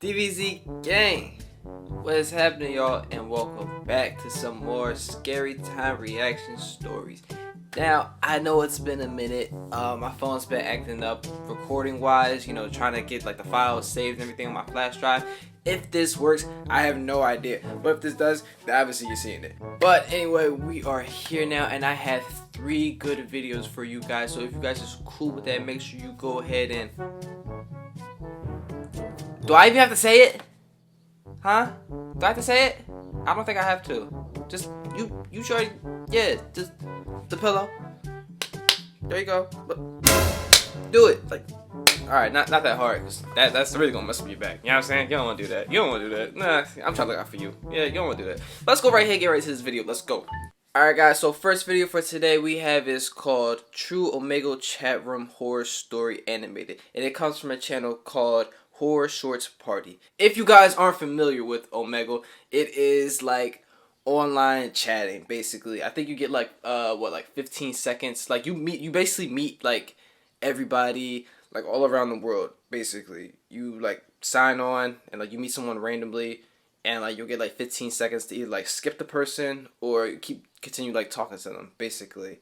DVZ gang, what is happening, y'all, and welcome back to some more scary time reaction stories. Now, I know it's been a minute. My phone's been acting up recording wise, trying to get like the files saved and everything on my flash drive. If this works, I have no idea, but if this does, then obviously you're seeing it. But anyway, we are here now, and I have 3 good videos for you guys. So if you guys are cool with that, make sure you go ahead and... Do I even have to say it? Huh? Do I have to say it? I don't think I have to. Just, you sure? Yeah, just the pillow. There you go. Do it. Like, alright, not that hard, because that's really gonna mess with your back. You know what I'm saying? You don't wanna do that. You don't wanna do that. Nah, I'm trying to look out for you. Yeah, you don't wanna do that. Let's go right here and get right to this video. Let's go. Alright guys, so first video for today we have is called True Omegle Chat Room Horror Story Animated. And it comes from a channel called Horror Shorts Party. If you guys aren't familiar with Omegle, it is like online chatting basically. I think you get like 15 seconds. Like you basically meet like everybody like all around the world basically. You like sign on and like you meet someone randomly and like you'll get like 15 seconds to either like skip the person or continue like talking to them basically.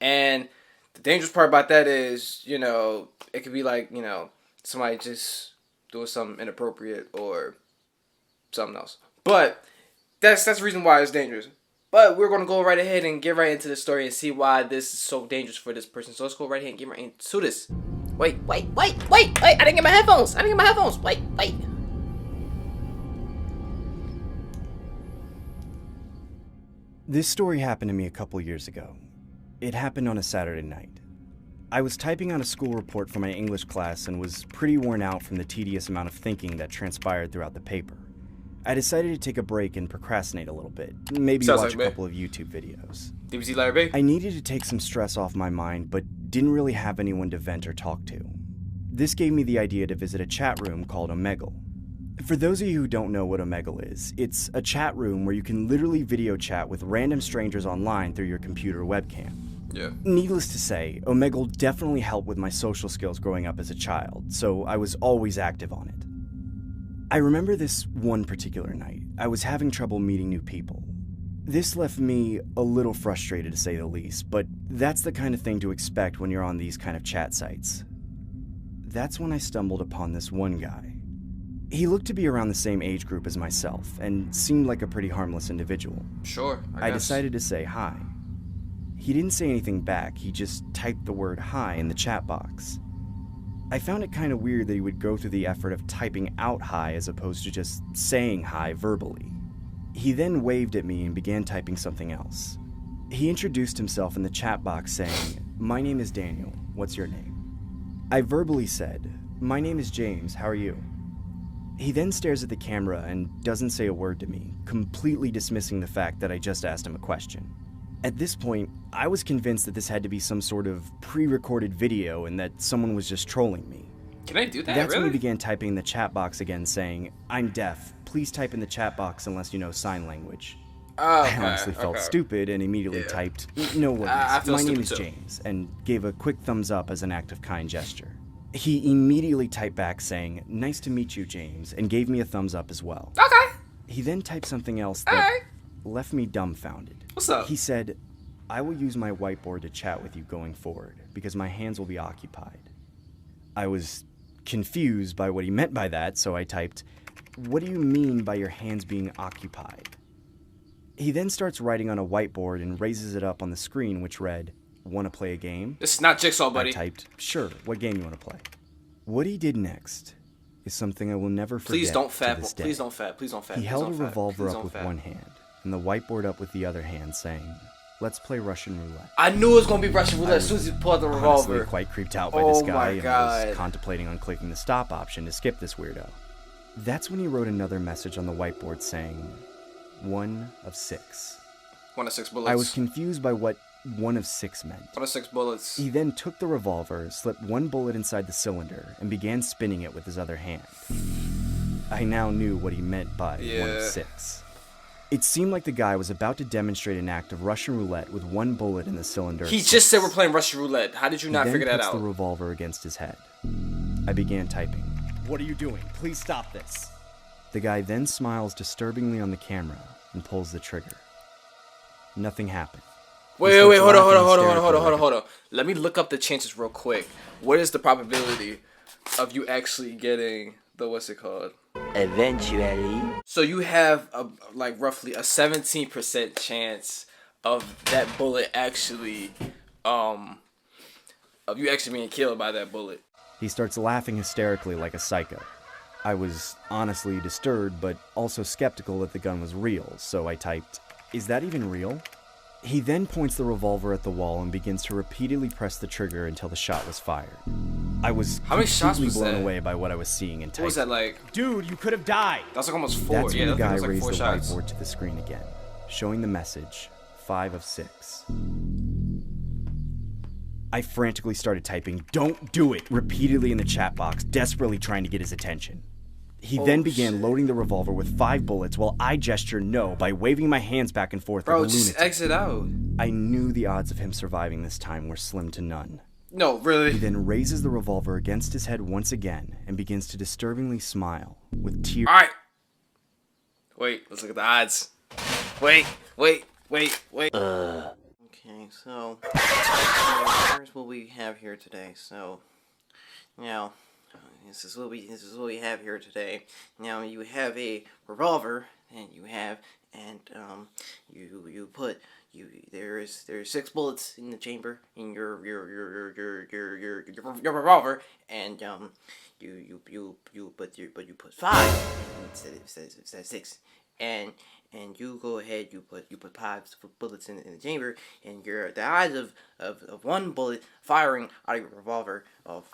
And the dangerous part about that is, it could be like, somebody just doing something inappropriate or something else. But that's the reason why it's dangerous. But we're gonna go right ahead and get right into the story and see why this is so dangerous for this person. So let's go right ahead and get right into this. Wait, I didn't get my headphones. Wait. This story happened to me a couple years ago. It happened on a Saturday night. I was typing out a school report for my English class and was pretty worn out from the tedious amount of thinking that transpired throughout the paper. I decided to take a break and procrastinate a little bit, maybe watch a couple of YouTube videos. DBZ Larry B? I needed to take some stress off my mind, but didn't really have anyone to vent or talk to. This gave me the idea to visit a chat room called Omegle. For those of you who don't know what Omegle is, it's a chat room where you can literally video chat with random strangers online through your computer webcam. Yeah. Needless to say, Omegle definitely helped with my social skills growing up as a child, so I was always active on it. I remember this one particular night. I was having trouble meeting new people. This left me a little frustrated to say the least, but that's the kind of thing to expect when you're on these kind of chat sites. That's when I stumbled upon this one guy. He looked to be around the same age group as myself and seemed like a pretty harmless individual. Sure, I guess. decided to say hi. He didn't say anything back, he just typed the word hi in the chat box. I found it kind of weird that he would go through the effort of typing out hi as opposed to just saying hi verbally. He then waved at me and began typing something else. He introduced himself in the chat box saying, "My name is Daniel, what's your name?" I verbally said, "My name is James, how are you?" He then stares at the camera and doesn't say a word to me, completely dismissing the fact that I just asked him a question. At this point, I was convinced that this had to be some sort of pre-recorded video and that someone was just trolling me. Can I do that? That's really? when he began typing in the chat box again saying, "I'm deaf, please type in the chat box unless you know sign language." Okay, I honestly felt stupid and immediately typed, "No worries, my name is James," and gave a quick thumbs up as an act of kind gesture. He immediately typed back saying, "Nice to meet you, James," and gave me a thumbs up as well. Okay. He then typed something else that left me dumbfounded. What's up? He said, "I will use my whiteboard to chat with you going forward because my hands will be occupied." I was confused by what he meant by that, so I typed, "What do you mean by your hands being occupied?" He then starts writing on a whiteboard and raises it up on the screen, which read, "Want to play a game?" This is not Jigsaw, buddy. I typed, "Sure, what game you want to play?" What he did next is something I will never forget. Please don't fat. To this day. Please don't fat. Please don't fat. He held a revolver up with one hand and the whiteboard up with the other hand, saying, "Let's play Russian roulette." I knew it was gonna be Russian roulette as soon as he pulled out the revolver. Honestly, quite creeped out by this guy and was contemplating on clicking the stop option to skip this weirdo. That's when he wrote another message on the whiteboard saying, "1 of 6." 1 of 6 bullets. I was confused by what 1 of 6 meant. 1 of 6 bullets. He then took the revolver, slipped 1 bullet inside the cylinder, and began spinning it with his other hand. I now knew what he meant by 1 of 6. It seemed like the guy was about to demonstrate an act of Russian roulette with 1 bullet in the cylinder. He just said we're playing Russian roulette. How did you not figure that out? He then puts the revolver against his head. I began typing. "What are you doing? Please stop this." The guy then smiles disturbingly on the camera and pulls the trigger. Nothing happened. Wait, hold on. Let me look up the chances real quick. What is the probability of you actually getting the, what's it called? Eventually. So you have like roughly a 17% chance of that bullet actually, of you actually being killed by that bullet. He starts laughing hysterically like a psycho. I was honestly disturbed, but also skeptical that the gun was real, so I typed, "Is that even real?" He then points the revolver at the wall and begins to repeatedly press the trigger until the shot was fired. I was How many shots was blown that? away by what I was seeing and typed, What was that like? "Dude, you could have died!" That's like almost 4. That's when the that guy was like raised 4 the shots. whiteboard to the screen again, showing the message, 5 of 6. I frantically started typing, "Don't do it," repeatedly in the chat box, desperately trying to get his attention. He then began loading the revolver with 5 bullets while I gestured no by waving my hands back and forth like a Bro, just lunatic. exit out. I knew the odds of him surviving this time were slim to none. No, really. He then raises the revolver against his head once again and begins to disturbingly smile, with tears. Alright. Wait, let's look at the odds. Wait. Okay, so here's what we have here today. So now this is what we have here today. Now you have a revolver, and there's 6 bullets in the chamber in your revolver, and you put 5 instead of 6, and you go ahead, you put 5 bullets in the chamber, and the odds of 1 bullet firing out of your revolver,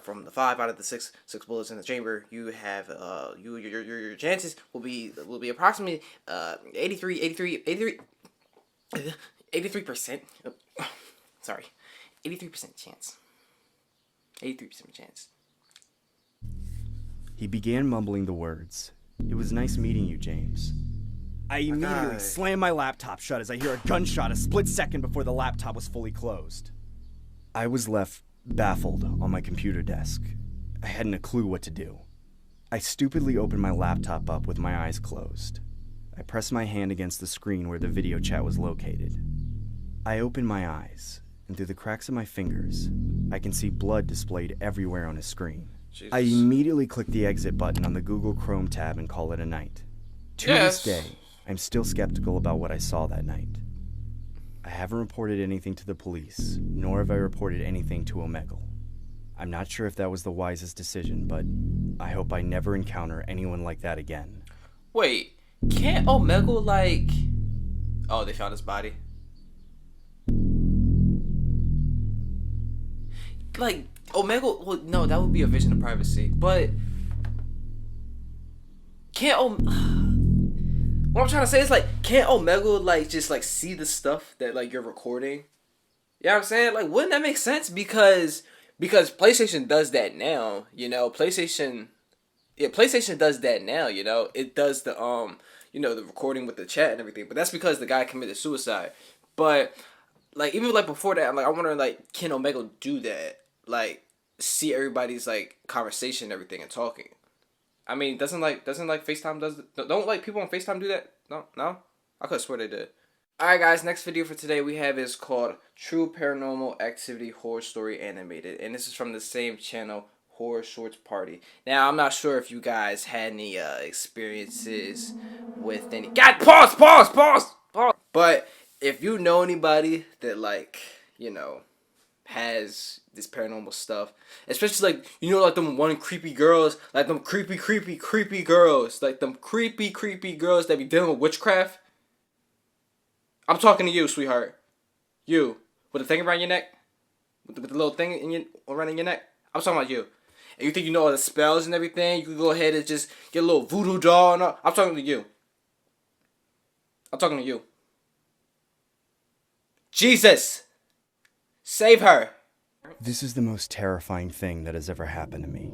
from the 5 out of the 6 bullets in the chamber, you have your chances will be approximately 83%. Sorry, 83% chance. 83% chance. He began mumbling the words, "It was nice meeting you, James." I immediately slammed my laptop shut as I hear a gunshot a split second before the laptop was fully closed. I was left baffled on my computer desk. I hadn't a clue what to do. I stupidly opened my laptop up with my eyes closed. I pressed my hand against the screen where the video chat was located. I opened my eyes, and through the cracks of my fingers, I can see blood displayed everywhere on his screen. Jesus. I immediately clicked the exit button on the Google Chrome tab and call it a night. To this day, I'm still skeptical about what I saw that night. I haven't reported anything to the police, nor have I reported anything to Omegle. I'm not sure if that was the wisest decision, but I hope I never encounter anyone like that again. Wait, can't Omegle like... Oh, they found his body. Like, Omegle... Well, no, that would be a vision of privacy. But... Can't What I'm trying to say is, like, can't Omegle, like, just, like, see the stuff that, like, you're recording? You know what I'm saying? Like, wouldn't that make sense? Because PlayStation does that now, you know? PlayStation does that now, you know? It does the, the recording with the chat and everything. But that's because the guy committed suicide. But, like, even, like, before that, like, I wonder, like, can Omegle do that? Like, see everybody's, like, conversation and everything and talking. I mean, doesn't FaceTime don't like people on FaceTime do that? No? I could swear they did. Alright guys, next video for today we have is called True Paranormal Activity Horror Story Animated. And this is from the same channel, Horror Shorts Party. Now, I'm not sure if you guys had any experiences with any... God, pause! But if you know anybody that, like, you know, has this paranormal stuff, especially, like, you know, like them one creepy girls, like them creepy girls, like them creepy girls that be dealing with witchcraft. I'm talking to you, sweetheart. You with the thing around your neck, with the little thing around your neck. I'm talking about you. And you think you know all the spells and everything? You can go ahead and just get a little voodoo doll and all. I'm talking to you. Jesus, save her. This is the most terrifying thing that has ever happened to me.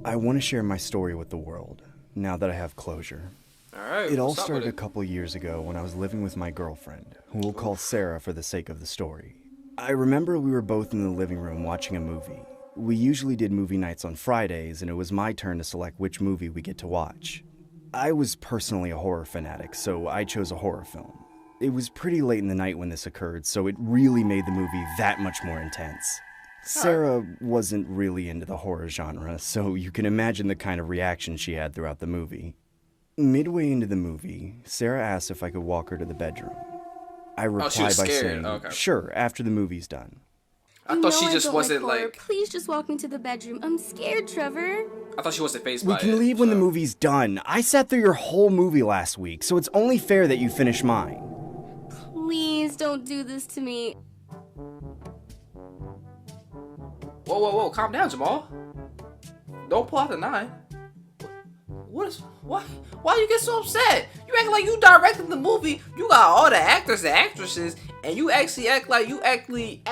I want to share my story with the world, now that I have closure. Alright, It all started a couple years ago when I was living with my girlfriend, who we'll call Sarah for the sake of the story. I remember we were both in the living room watching a movie. We usually did movie nights on Fridays, and it was my turn to select which movie we get to watch. I was personally a horror fanatic, so I chose a horror film. It was pretty late in the night when this occurred, so it really made the movie that much more intense. Sarah wasn't really into the horror genre, so you can imagine the kind of reaction she had throughout the movie. Midway into the movie, Sarah asked if I could walk her to the bedroom. I replied by saying, sure, after the movie's done. I thought she just wasn't like... Please just walk me to the bedroom. I'm scared, Trevor. I thought she wasn't phased by it. We can leave when the movie's done. I sat through your whole movie last week, so it's only fair that you finish mine. Please don't do this to me. Whoa, calm down, Jamal. Don't pull out the 9. Why you get so upset? You act like you directed the movie. You got all the actors and actresses, and you actually act like you actually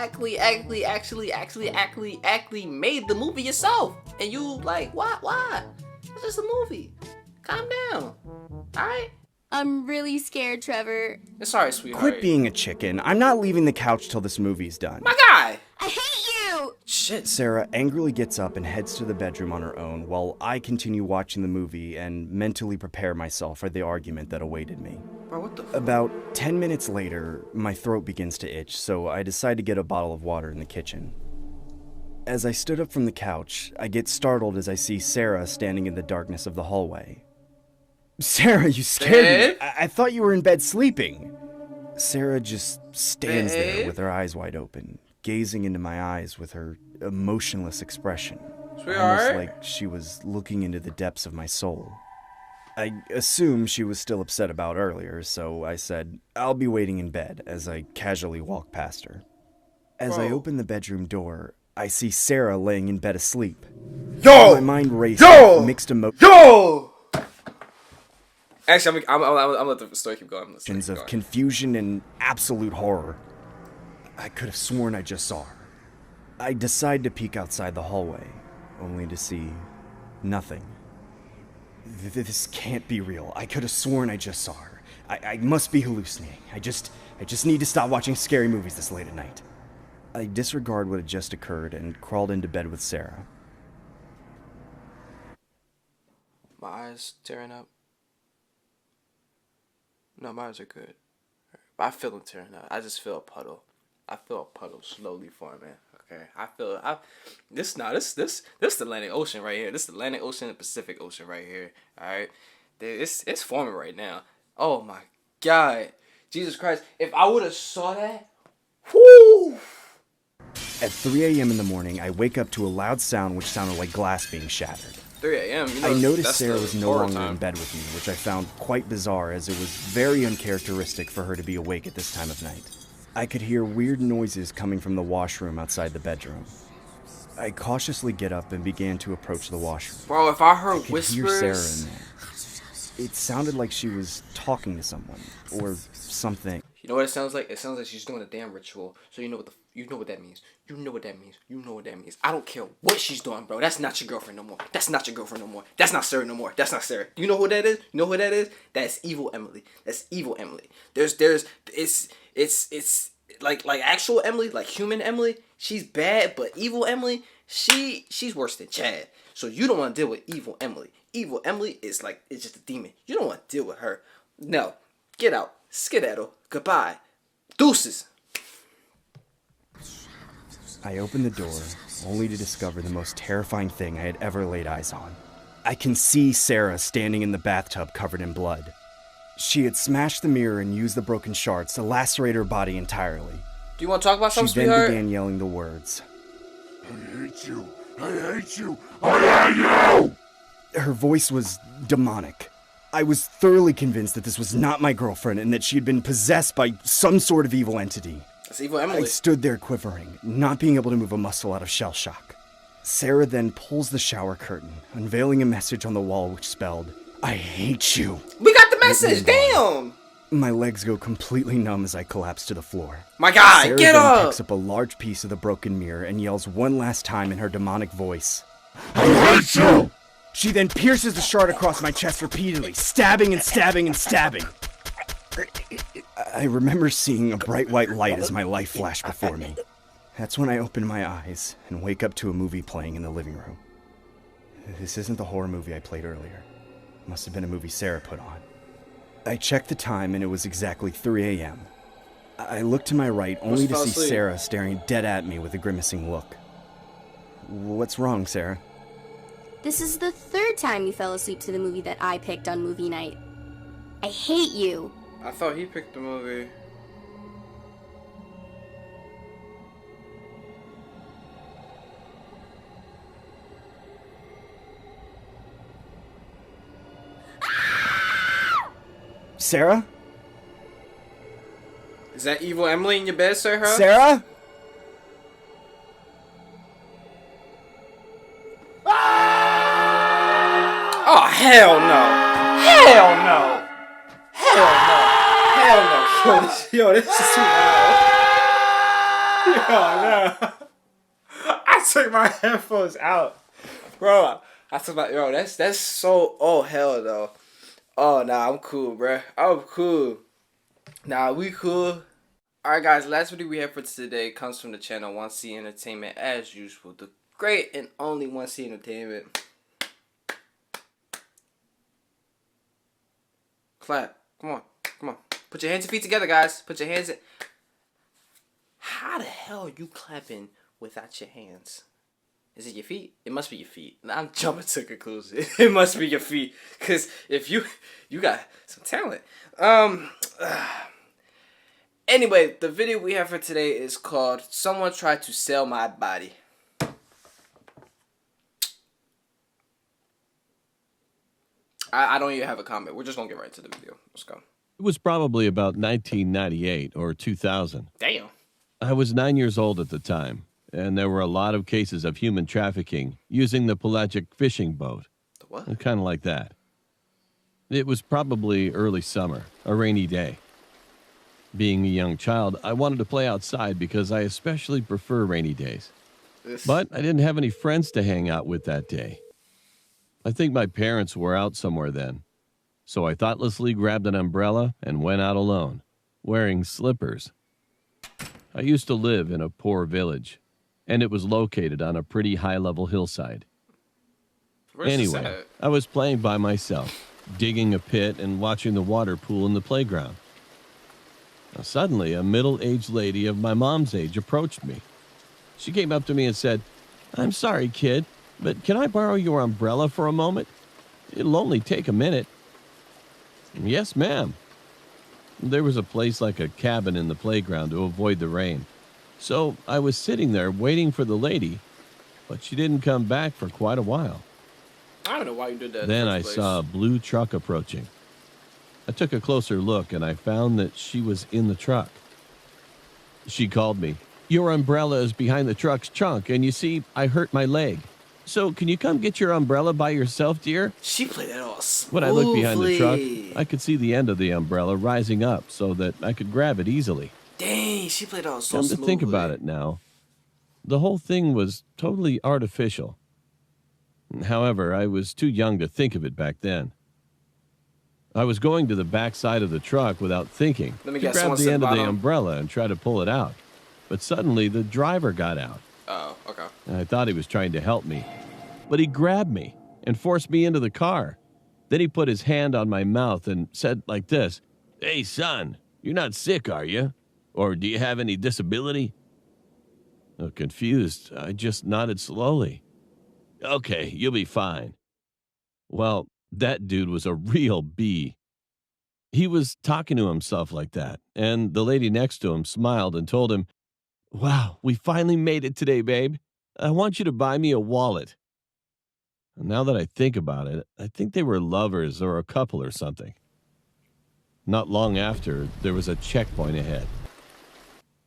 made the movie yourself. And you like, why? It's just a movie. Calm down. Alright? I'm really scared, Trevor. It's alright, sweetheart. Quit being a chicken. I'm not leaving the couch till this movie's done. My guy! I hate you! Shit. Sarah angrily gets up and heads to the bedroom on her own while I continue watching the movie and mentally prepare myself for the argument that awaited me. Bro, what the f- About 10 minutes later, my throat begins to itch, so I decide to get a bottle of water in the kitchen. As I stood up from the couch, I get startled as I see Sarah standing in the darkness of the hallway. Sarah, you scared me. I thought you were in bed sleeping. Sarah just stands there with her eyes wide open, gazing into my eyes with her emotionless expression. Almost like she was looking into the depths of my soul. I assume she was still upset about earlier, so I said, I'll be waiting in bed as I casually walk past her. As I open the bedroom door, I see Sarah laying in bed asleep. My mind races with mixed emotions. Actually, I'm gonna let the story keep going. Of confusion and absolute horror. I could have sworn I just saw her. I decide to peek outside the hallway, only to see nothing. This can't be real. I could have sworn I just saw her. I must be hallucinating. I just need to stop watching scary movies this late at night. I disregard what had just occurred and crawled into bed with Sarah. My eyes tearing up. No, my eyes are good. I feel them tearing up. I just feel a puddle. I feel a puddle slowly forming. Okay, this the Atlantic Ocean right here. This is the Atlantic Ocean and Pacific Ocean right here. All right, it's forming right now. Oh my God, Jesus Christ! If I would have saw that, whoo! At 3 a.m. in the morning, I wake up to a loud sound which sounded like glass being shattered. 3 a.m. I noticed Sarah was no longer in bed with me, which I found quite bizarre as it was very uncharacteristic for her to be awake at this time of night. I could hear weird noises coming from the washroom outside the bedroom. I cautiously get up and began to approach the washroom. Bro, if I heard I whispers... hear Sarah in there. It sounded like she was talking to someone, or something. You know what it sounds like? It sounds like she's doing a damn ritual. So you know what that means. You know what that means. I don't care what she's doing, bro. That's not your girlfriend no more. That's not That's not Sarah no more. That's not Sarah. You know who that is? You know who that is? That's evil Emily. It's like actual Emily, like human Emily. She's bad, but evil Emily, she's worse than Chad. So you don't want to deal with evil Emily. Evil Emily is like, it's just a demon. You don't want to deal with her. No. Get out. Skedaddle. Goodbye. Deuces. I opened the door, only to discover the most terrifying thing I had ever laid eyes on. I can see Sarah standing in the bathtub covered in blood. She had smashed the mirror and used the broken shards to lacerate her body entirely. Do you want to talk about something, She then sweetheart? began yelling the words. I hate you. I hate you. I hate you! Her voice was demonic. I was thoroughly convinced that this was not my girlfriend and that she had been possessed by some sort of evil entity. That's evil Emily. I stood there quivering, not being able to move a muscle out of shell shock. Sarah then pulls the shower curtain, unveiling a message on the wall which spelled, I hate you. We got the message, damn! My legs go completely numb as I collapse to the floor. My God, Sarah get then up! picks up a large piece of the broken mirror and yells one last time in her demonic voice. I hate you! She then pierces the shard across my chest repeatedly, stabbing and stabbing and stabbing. I remember seeing a bright white light as my life flashed before me. That's when I open my eyes and wake up to a movie playing in the living room. This isn't the horror movie I played earlier. Must have been a movie Sarah put on. I checked the time and it was exactly 3 a.m. I looked to my right only to see Sarah staring dead at me with a grimacing look. What's wrong, Sarah? This is the third time you fell asleep to the movie that I picked on movie night. I hate you. I thought he picked the movie. Sarah? Is that evil Emily in your bed, sir? Huh? Sarah? Oh, hell no. Hell no. Hell no. Hell no. Yo, this is too loud. Yo, no. I took my headphones out. Bro, I took my, yo, that's so, oh, hell no. Oh, nah, I'm cool, bruh. I'm cool. Nah, we cool. Alright, guys, last video we have for today comes from the channel 1C Entertainment, as usual. The great and only 1C Entertainment. Clap. Come on. Come on. Put your hands and feet together, guys. Put your hands in. How the hell are you clapping without your hands? Is it your feet? It must be your feet. I'm jumping to conclusion. It must be your feet. Because if you got some talent. Anyway, the video we have for today is called Someone Tried to Sell My Body. I don't even have a comment. We're just going to get right to the video. Let's go. It was probably about 1998 or 2000. Damn. I was 9 years old at the time, and there were a lot of cases of human trafficking using the pelagic fishing boat. The what? Kind of like that. It was probably early summer, a rainy day. Being a young child, I wanted to play outside because I especially prefer rainy days. But I didn't have any friends to hang out with that day. I think my parents were out somewhere then. So I thoughtlessly grabbed an umbrella and went out alone, wearing slippers. I used to live in a poor village, and it was located on a pretty high-level hillside. Anyway, I was playing by myself, digging a pit and watching the water pool in the playground. Now, suddenly, a middle-aged lady of my mom's age approached me. She came up to me and said, "I'm sorry, kid, but can I borrow your umbrella for a moment? It'll only take a minute." "Yes, ma'am." There was a place like a cabin in the playground to avoid the rain. So I was sitting there waiting for the lady, but she didn't come back for quite a while. I don't know why you did that. Then I saw a blue truck approaching. I took a closer look and I found that she was in the truck. She called me. "Your umbrella is behind the truck's trunk, and you see, I hurt my leg. So can you come get your umbrella by yourself, dear?" She played that all smoothly. When I looked behind the truck, I could see the end of the umbrella rising up so that I could grab it easily. Dang, she played all so Come smoothly. to think about it now, the whole thing was totally artificial. However, I was too young to think of it back then. I was going to the back side of the truck without thinking Let me to guess, grab someone the said end of the bottom. umbrella and try to pull it out. But suddenly the driver got out. Oh, okay. I thought he was trying to help me, but he grabbed me and forced me into the car. Then he put his hand on my mouth and said like this, "Hey, son, you're not sick, are you? Or do you have any disability?" Confused, I just nodded slowly. "Okay, you'll be fine." Well, that dude was a real bee. He was talking to himself like that, and the lady next to him smiled and told him, "Wow, we finally made it today, babe. I want you to buy me a wallet." And now that I think about it, I think they were lovers or a couple or something. Not long after, there was a checkpoint ahead.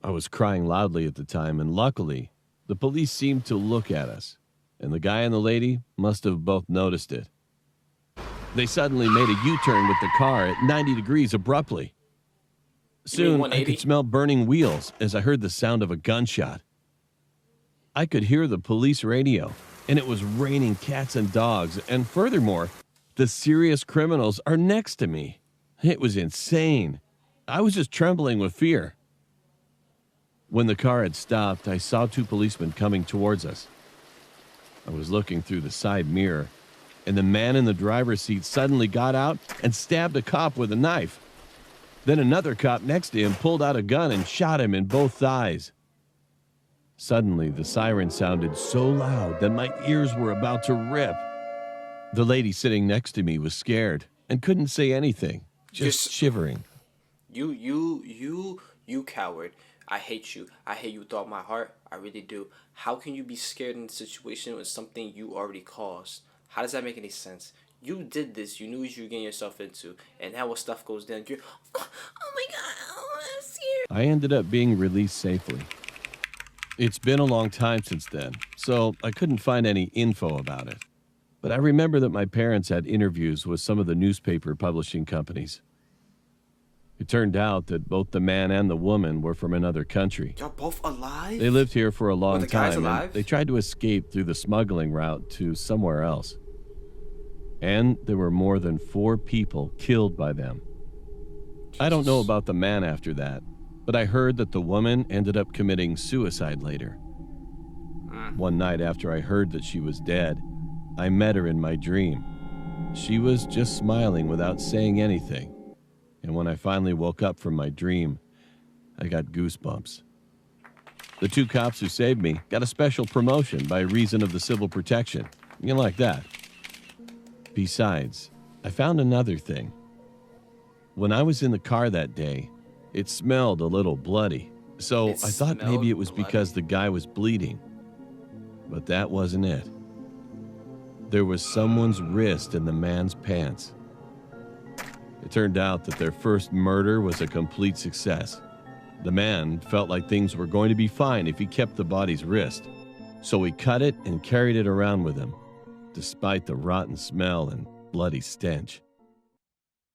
I was crying loudly at the time, and luckily, the police seemed to look at us, and the guy and the lady must have both noticed it. They suddenly made a U-turn with the car at 90 degrees abruptly. Soon, I 180? could smell burning wheels as I heard the sound of a gunshot. I could hear the police radio, and it was raining cats and dogs, and furthermore, the serious criminals are next to me. It was insane. I was just trembling with fear. When the car had stopped, I saw two policemen coming towards us. I was looking through the side mirror, and the man in the driver's seat suddenly got out and stabbed a cop with a knife. Then another cop next to him pulled out a gun and shot him in both thighs. Suddenly, the siren sounded so loud that my ears were about to rip. The lady sitting next to me was scared and couldn't say anything, just shivering. You coward. I hate you. I hate you with all my heart. I really do. How can you be scared in a situation with something you already caused? How does that make any sense? You did this. You knew what you were getting yourself into. And now when stuff goes down, you're, oh my God, I'm scared. I ended up being released safely. It's been a long time since then, so I couldn't find any info about it. But I remember that my parents had interviews with some of the newspaper publishing companies. It turned out that both the man and the woman were from another country. Y'all both alive? They lived here for a long the guy's time, alive? and they tried to escape through the smuggling route to somewhere else. And there were more than 4 people killed by them. I don't know about the man after that, but I heard that the woman ended up committing suicide later. One night after I heard that she was dead, I met her in my dream. She was just smiling without saying anything. And when I finally woke up from my dream, I got goosebumps. The 2 cops who saved me got a special promotion by reason of the civil protection. You like that? Besides, I found another thing. When I was in the car that day, it smelled a little bloody. So I thought maybe it was because the guy was bleeding. But that wasn't it. There was someone's wrist in the man's pants. It turned out that their first murder was a complete success. The man felt like things were going to be fine if he kept the body's wrist. So he cut it and carried it around with him, despite the rotten smell and bloody stench.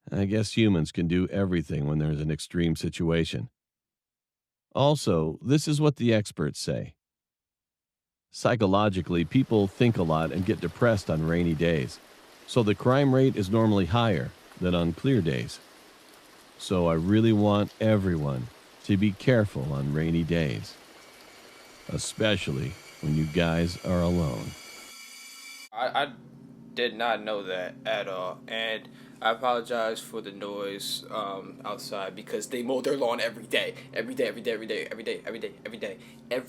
I guess humans can do everything when there's an extreme situation. Also, this is what the experts say. Psychologically, people think a lot and get depressed on rainy days, so the crime rate is normally higher than on clear days. So I really want everyone to be careful on rainy days, especially when you guys are alone. I did not know that at all, and I apologize for the noise outside because they mow their lawn every day, every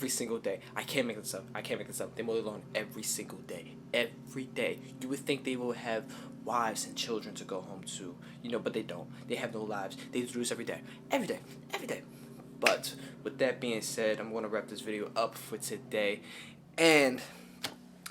single day. I can't make this up. They mow their lawn every single day, every day. You would think they will have wives and children to go home to, but they don't. They have no lives. They do this every day. But with that being said, I'm going to wrap this video up for today, and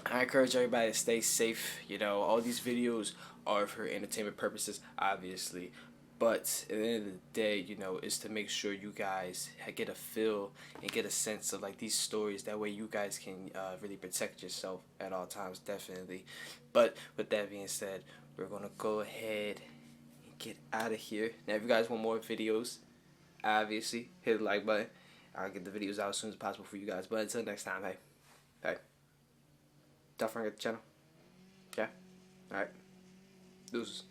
I encourage everybody to stay safe. All these videos are for entertainment purposes, obviously, but at the end of the day, is to make sure you guys get a feel and get a sense of these stories. That way you guys can really protect yourself at all times, definitely. But with that being said, we're gonna go ahead and get out of here. Now, if you guys want more videos, obviously hit the like button. I'll get the videos out as soon as possible for you guys. But until next time, hey, don't forget the channel. Yeah, all right. Deuces.